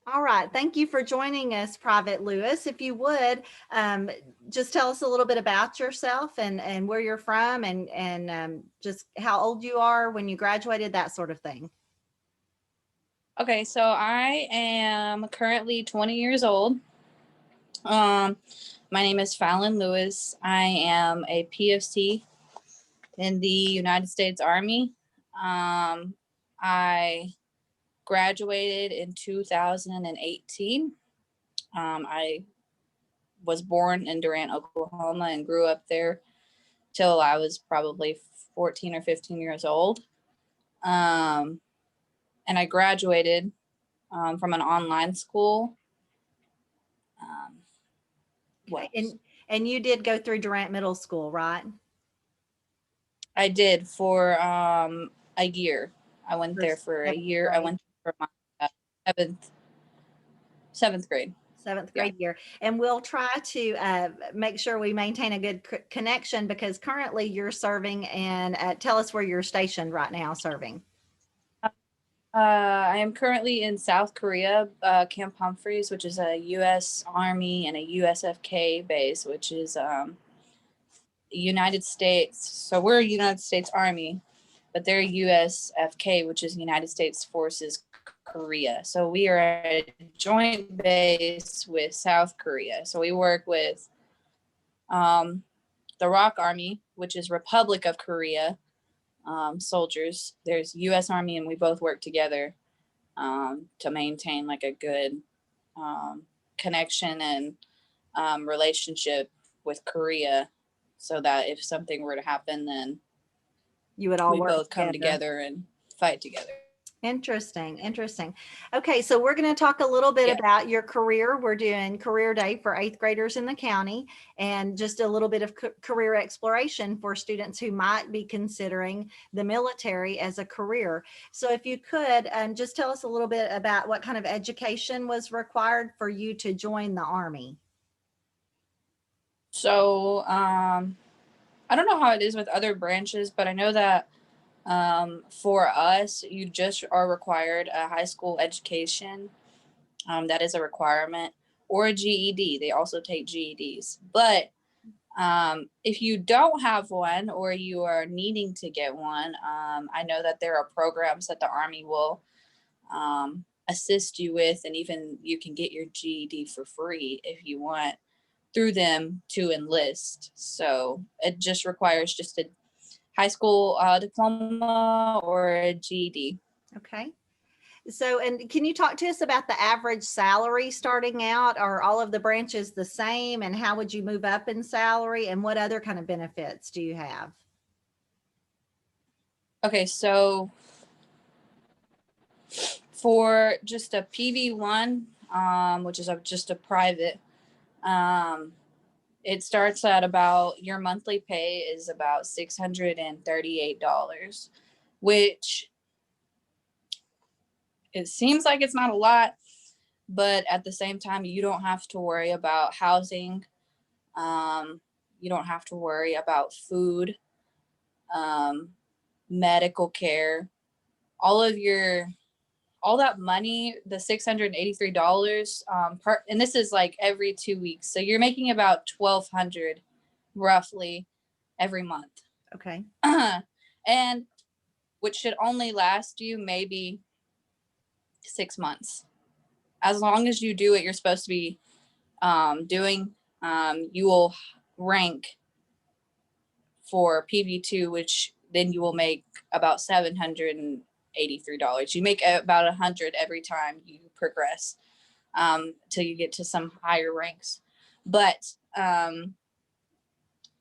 All right. Thank you for joining us, Private Lewis. If you would, just tell us a little bit about yourself and where you're from and just how old you are when you graduated, that sort of thing. Okay, so I am currently 20 years old. Um, my name is Fallon Lewis. I am a PFC in the United States Army. I graduated in 2018. I was born in Durant, Oklahoma, and grew up there till I was probably 14 or 15 years old. Um, and I graduated from an online school. Um, what Okay. else? And you did go through Durant Middle School, right? I did for a year. I went For there for a seventh year. I grade. went for my uh, seventh seventh grade. Seventh Yeah. grade year. And we'll try to make sure we maintain a good connection because currently you're serving and tell us where you're stationed right now serving. I am currently in South Korea, Camp Humphreys, which is a U.S. Army and a USFK base, which is United States. So we're a United States Army, but they're USFK, which is United States Forces Korea. So we are a joint base with South Korea. So we work with um, the ROK Army, which is Republic of Korea soldiers. There's U.S. Army, and we both work together to maintain like a good um, connection and relationship with Korea, so that if something were to happen, then You would all we work both come together. together and fight together. Interesting, interesting. Okay, so we're going to talk a little bit Yeah. about your career. We're doing career day for eighth graders in the county and just a little bit of career exploration for students who might be considering the military as a career. So if you could just tell us a little bit about what kind of education was required for you to join the Army. So I don't know how it is with other branches, but I know that for us, you just are required a high school education. That is a requirement, or a GED. They also take GEDs. But if you don't have one or you are needing to get one, I know that there are programs that the Army will assist you with, and even you can get your GED for free if you want through them to enlist. So it just requires just a high school diploma or a GED. Okay. So, and can you talk to us about the average salary starting out? Are all of the branches the same? And how would you move up in salary? And what other kind of benefits do you have? Okay, so for just a PV1, which is just a private, um, it starts at about, your monthly pay is about $638, which it seems like it's not a lot, but at the same time, you don't have to worry about housing. Um, you don't have to worry about food, um, medical care, all of your all that money, the $683 and this is like every 2 weeks. So you're making about 1,200 roughly every month. Okay. And which should only last you maybe 6 months. As long as you do what you're supposed to be doing, you will rank for PV2, which then you will make about $783. You make about 100 every time you progress till you get to some higher ranks. But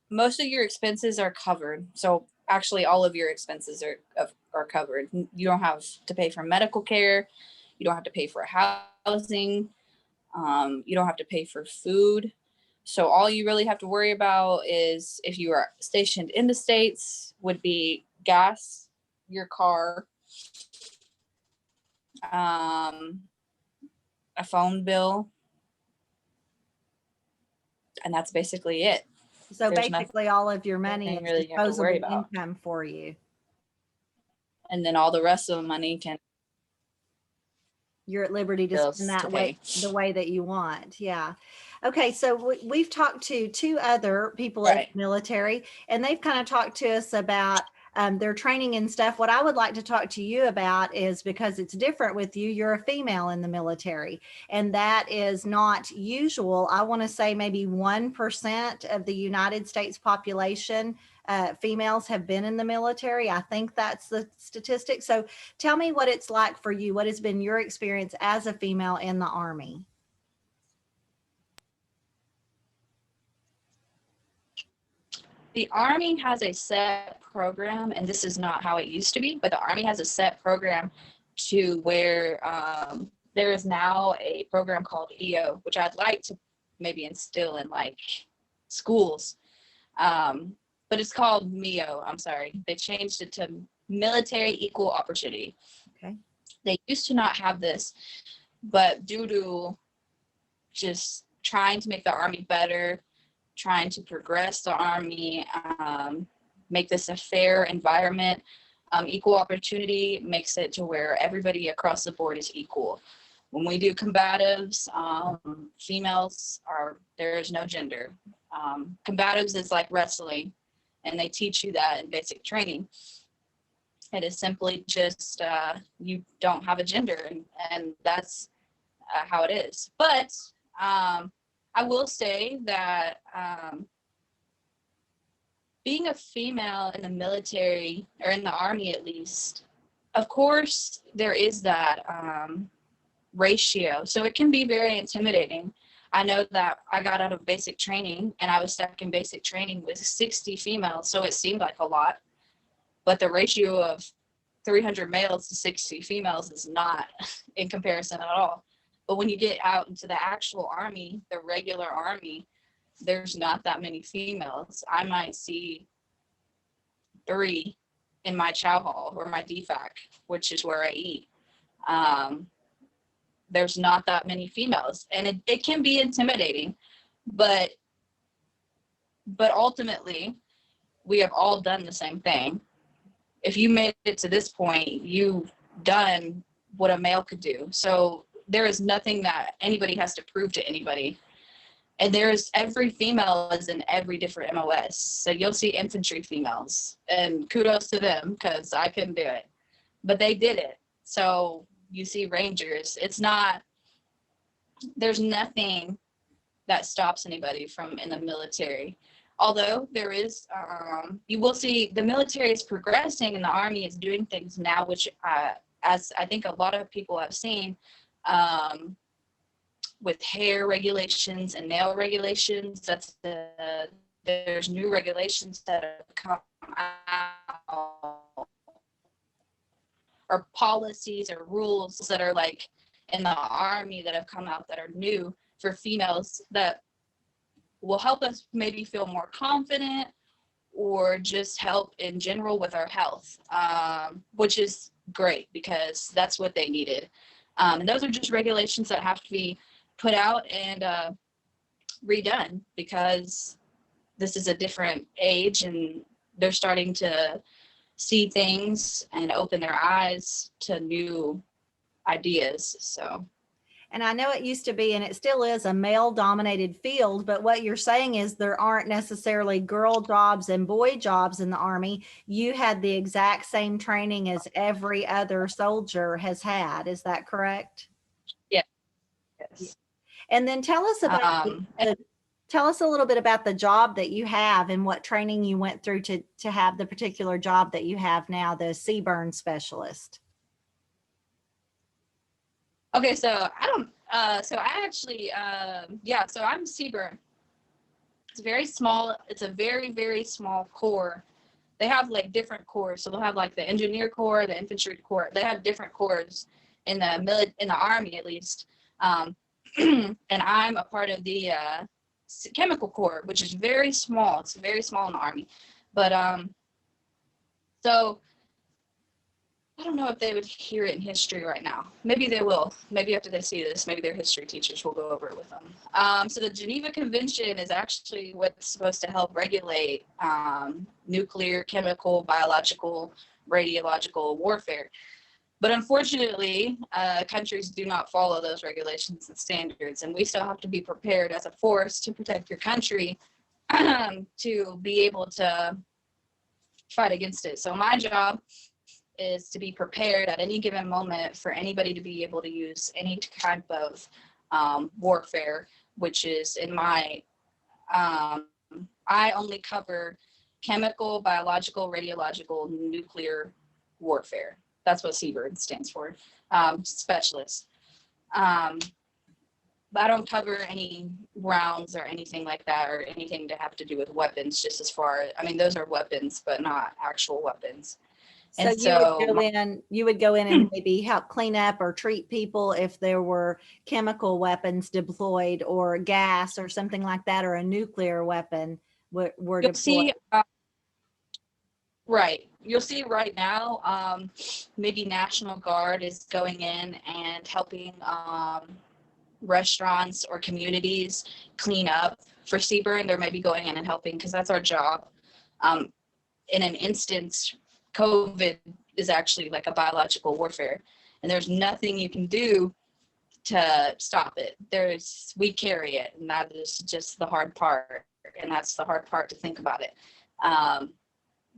most of your expenses are covered. So actually, all of your expenses are covered. You don't have to pay for medical care. You don't have to pay for housing. You don't have to pay for food. So all you really have to worry about is, if you are stationed in the States, would be gas, your car, um, a phone bill, and that's basically it. So There's nothing basically, all of your money really is you have to worry disposable about. income for you. And then all the rest of the money can you're at liberty to spend bills to that way pay. the way that you want. Yeah. Okay, so we've talked to two other people in Right. the military, and they've kind of talked to us about their training and stuff. What I would like to talk to you about is, because it's different with you, you're a female in the military, and that is not usual. I want to say maybe 1% of the United States population, females have been in the military. I think that's the statistic. So tell me what it's like for you. What has been your experience as a female in the Army? The Army has a set program, and this is not how it used to be, but the Army has a set program to where there is now a program called EO, which I'd like to maybe instill in like schools. But it's called MEO. I'm sorry. They changed it to Military Equal Opportunity. Okay. They used to not have this, but due to just trying to make the Army better, trying to progress the Army, make this a fair environment, equal opportunity makes it to where everybody across the board is equal. When we do combatives, females are, there is no gender. Combatives is like wrestling, and they teach you that in basic training. It is simply just you don't have a gender, and that's how it is. But I will say that being a female in the military, or in the Army at least, of course, there is that ratio. So it can be very intimidating. I know that I got out of basic training, and I was stuck in basic training with 60 females, so it seemed like a lot. But the ratio of 300 males to 60 females is not in comparison at all. But when you get out into the actual Army, the regular Army, there's not that many females. I might see 3 in my chow hall or my DFAC, which is where I eat. There's not that many females, and it can be intimidating, but ultimately we have all done the same thing. If you made it to this point, you've done what a male could do. So there is nothing that anybody has to prove to anybody. And every female is in every different MOS. So you'll see infantry females, and kudos to them, because I couldn't do it, but they did it. So you see Rangers. There's nothing that stops anybody from in the military. Although there is, you will see the military is progressing and the Army is doing things now, which as I think a lot of people have seen, with hair regulations and nail regulations, there's new regulations that have come out, or policies or rules that are like in the Army that have come out that are new for females, that will help us maybe feel more confident, or just help in general with our health, which is great because that's what they needed. And those are just regulations that have to be put out and redone, because this is a different age and they're starting to see things and open their eyes to new ideas. So. And I know it used to be, and it still is, a male dominated field, but what you're saying is there aren't necessarily girl jobs and boy jobs in the Army. You had the exact same training as every other soldier has had. Is that correct? Yeah. Yes. And then tell us about tell us a little bit about the job that you have and what training you went through to have the particular job that you have now, the CBRN specialist. Okay, so so I actually, so I'm CBRN. It's very small. It's a very, very small corps. They have like different corps. So they'll have like the engineer corps, the infantry corps. They have different corps in the Army, at least. And I'm a part of the chemical corps, which is very small. It's very small in the Army. But so I don't know if they would hear it in history right now. Maybe they will. Maybe after they see this, maybe their history teachers will go over it with them. So the Geneva Convention is actually what's supposed to help regulate nuclear, chemical, biological, radiological warfare. But unfortunately, countries do not follow those regulations and standards, and we still have to be prepared as a force to protect your country to be able to fight against it. So my job is to be prepared at any given moment for anybody to be able to use any type of warfare, which is in my, I only cover chemical, biological, radiological, nuclear warfare. That's what CBIRD stands for, specialist. But I don't cover any rounds or anything like that, or anything to have to do with weapons, just as far, I mean, those are weapons, but not actual weapons. So And so you would go in and maybe help clean up or treat people if there were chemical weapons deployed or gas or something like that, or a nuclear weapon were you'll deployed. see, right, you'll see right now, maybe National Guard is going in and helping restaurants or communities clean up for CBIRN. They're maybe going in and helping because that's our job. In an instance, COVID is actually like a biological warfare, and there's nothing you can do to stop it. We carry it, and that is just the hard part, and that's the hard part to think about it.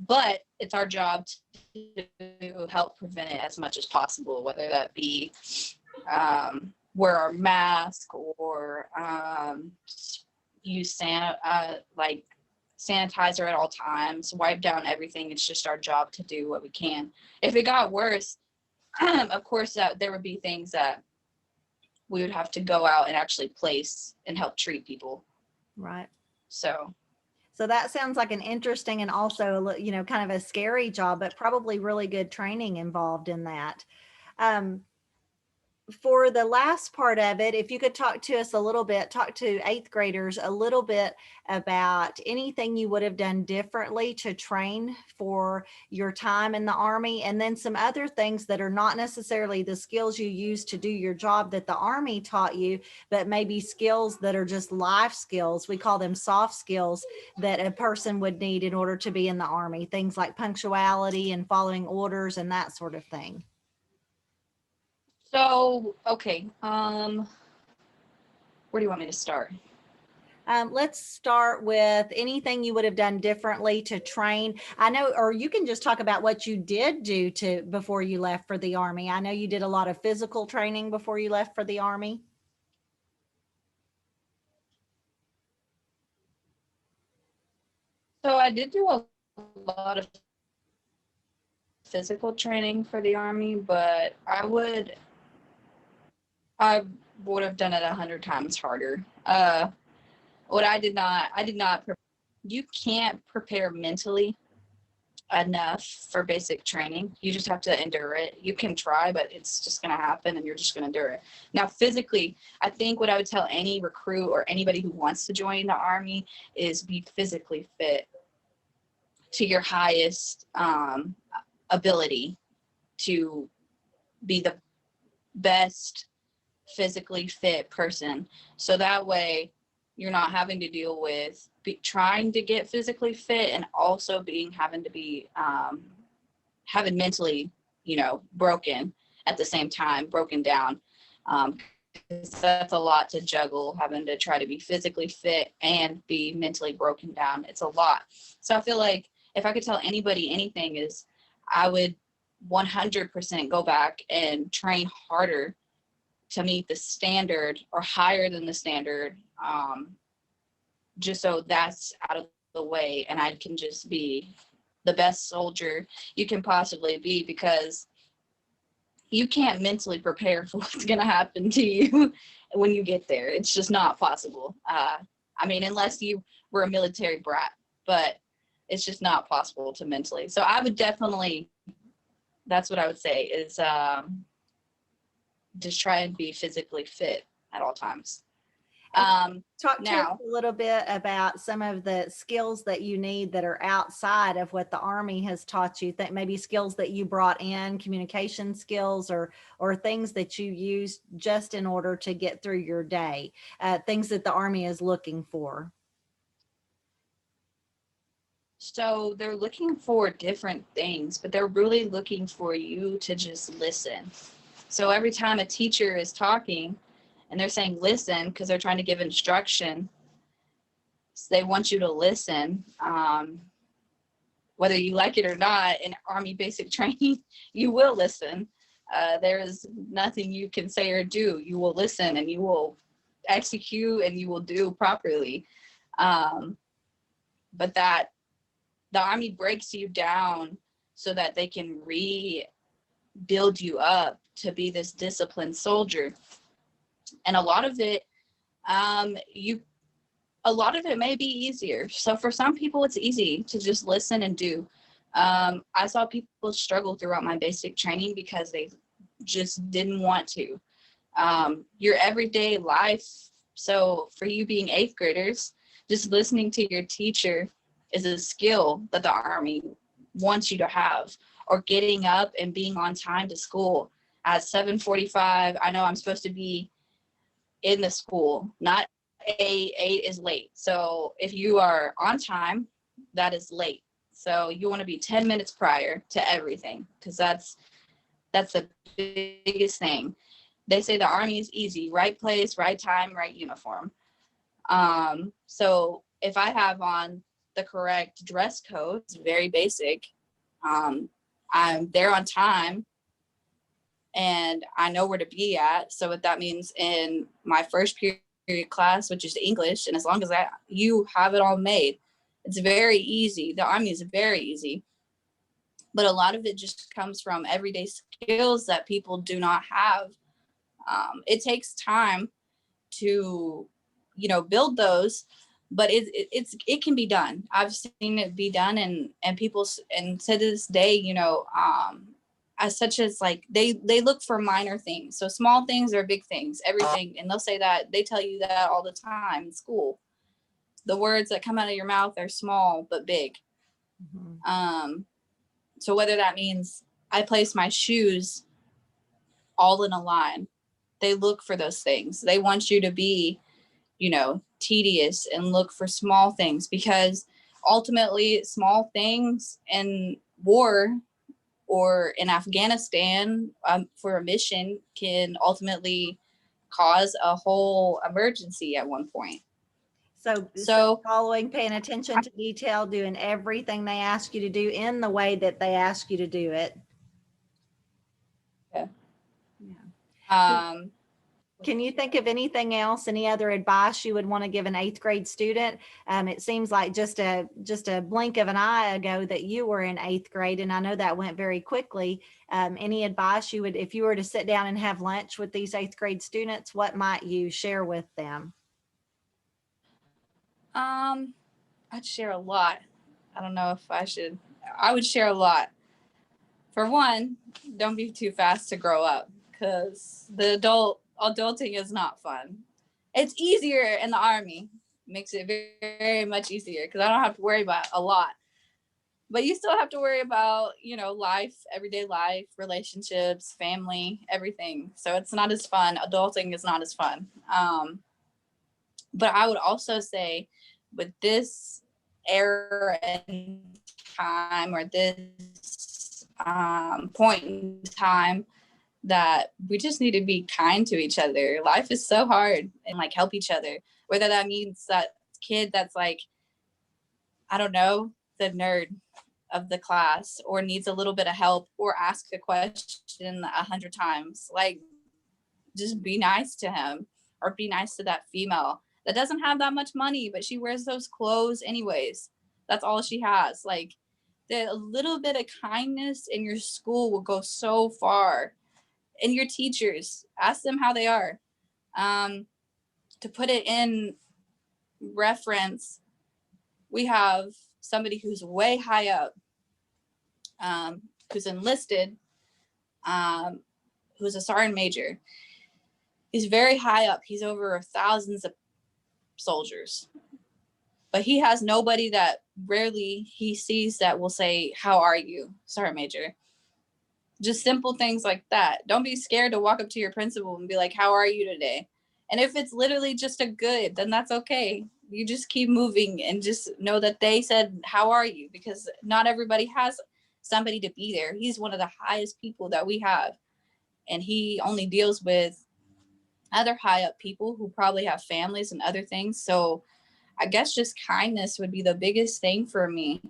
But it's our job to help prevent it as much as possible, whether that be wear our mask or use like sanitizer at all times, wipe down everything. It's just our job to do what we can. If it got worse, of course, there would be things that we would have to go out and actually place and help treat people. Right. So that sounds like an interesting and also, kind of a scary job, but probably really good training involved in that. For the last part of it, if you could talk to us a little bit, talk to eighth graders a little bit about anything you would have done differently to train for your time in the Army, and then some other things that are not necessarily the skills you use to do your job that the Army taught you, but maybe skills that are just life skills. We call them soft skills that a person would need in order to be in the Army, things like punctuality and following orders and that sort of thing. So, okay. Where do you want me to start? Let's start with anything you would have done differently to train. I know, or you can just talk about what you did do before you left for the Army. I know you did a lot of physical training before you left for the Army. So I did do a lot of physical training for the Army, but I would have done it 100 times harder. What I did not, you can't prepare mentally enough for basic training. You just have to endure it. You can try, but it's just going to happen and you're just going to endure it. Now, physically, I think what I would tell any recruit or anybody who wants to join the Army is be physically fit to your highest ability to be the best physically fit person. So that way you're not having to deal with trying to get physically fit and also having to be having mentally, broken at the same time, broken down. That's a lot to juggle, having to try to be physically fit and be mentally broken down. It's a lot. So I feel like if I could tell anybody anything is I would 100% go back and train harder to meet the standard or higher than the standard, just so that's out of the way and I can just be the best soldier you can possibly be, because you can't mentally prepare for what's going to happen to you when you get there. It's just not possible. I mean, unless you were a military brat, but it's just not possible to mentally. So I would definitely, that's what I would say is just try and be physically fit at all times. Talk to us a little bit about some of the skills that you need that are outside of what the Army has taught you, that maybe skills that you brought in, communication skills or things that you use just in order to get through your day, things that the Army is looking for. So they're looking for different things, but they're really looking for you to just listen. So every time a teacher is talking and they're saying listen because they're trying to give instruction, so they want you to listen. Whether you like it or not, in Army basic training, you will listen. There is nothing you can say or do. You will listen and you will execute and you will do properly. But that the Army breaks you down so that they can rebuild you up to be this disciplined soldier. And a lot of it, may be easier. So for some people, it's easy to just listen and do. I saw people struggle throughout my basic training because they just didn't want to. Your everyday life. So for you being eighth graders, just listening to your teacher is a skill that the Army wants you to have, or getting up and being on time to school at 7:45. I know I'm supposed to be in the school, not 8 is late. So if you are on time, that is late. So you want to be 10 minutes prior to everything, because that's the biggest thing. They say the Army is easy: right place, right time, right uniform. So if I have on the correct dress code, it's very basic. I'm there on time and I know where to be at. So what that means in my first period class, which is English, and as long as you have it all made, it's very easy. The Army is very easy. But a lot of it just comes from everyday skills that people do not have. It takes time to, build those, but it can be done. I've seen it be done, and people, and to this day, as such as like they look for minor things. So small things are big things, everything, and they'll say that, they tell you that all the time in school. The words that come out of your mouth are small but big. Mm-hmm. So whether that means I place my shoes all in a line, they look for those things. They want you to be, tedious and look for small things, because ultimately small things in war or in Afghanistan, for a mission, can ultimately cause a whole emergency at one point. So following, paying attention to detail, doing everything they ask you to do in the way that they ask you to do it. Yeah. Can you think of anything else, any other advice you would want to give an eighth grade student? It seems like just a blink of an eye ago that you were in eighth grade, and I know that went very quickly. Any advice you would, if you were to sit down and have lunch with these eighth grade students, what might you share with them? I'd share a lot. I don't know if I should. I would share a lot. For one, don't be too fast to grow up, because the adulting is not fun. It's easier in the Army. Makes it very, very much easier, because I don't have to worry about a lot. But you still have to worry about, life, everyday life, relationships, family, everything. So it's not as fun. Adulting is not as fun. But I would also say, with this era in time, or this point in time, that we just need to be kind to each other. Life is so hard, and like help each other. Whether that means that kid that's like, I don't know, the nerd of the class, or needs a little bit of help, or ask a question 100 times, like, just be nice to him, or be nice to that female that doesn't have that much money, but she wears those clothes anyways. That's all she has. Like, a little bit of kindness in your school will go so far. And your teachers, ask them how they are. To put it in reference, we have somebody who's way high up, who's enlisted, who's a sergeant major. He's very high up. He's over thousands of soldiers. But he has nobody that rarely he sees that will say, "How are you, sergeant major?" Just simple things like that. Don't be scared to walk up to your principal and be like, "How are you today?" And if it's literally just a good, then that's okay. You just keep moving and just know that they said, "How are you?" Because not everybody has somebody to be there. He's one of the highest people that we have, and he only deals with other high up people who probably have families and other things. So I guess just kindness would be the biggest thing for me.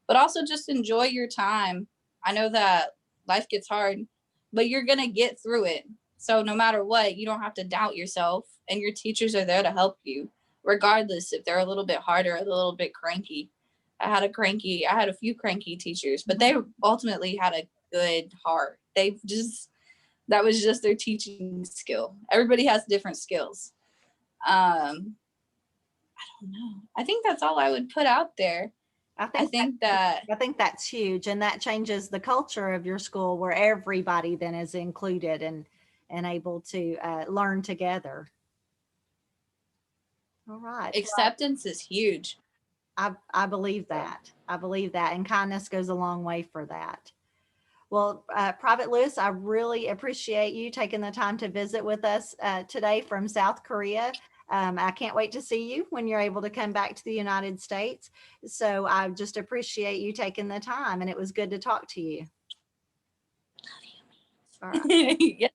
But also just enjoy your time. I know that life gets hard, but you're going to get through it. So no matter what, you don't have to doubt yourself, and your teachers are there to help you, regardless if they're a little bit harder or a little bit cranky. I had a few cranky teachers, but they ultimately had a good heart. That was just their teaching skill. Everybody has different skills. I don't know. I think that's all I would put out there. I I think think that I think that's huge, and that changes the culture of your school where everybody then is included and able to learn together. All right. Well, acceptance is huge. I believe that. I believe that, and kindness goes a long way for that. Well, Private Lewis, I really appreciate you taking the time to visit with us today from South Korea. I can't wait to see you when you're able to come back to the United States. So I just appreciate you taking the time, and it was good to talk to you. All right. Yeah.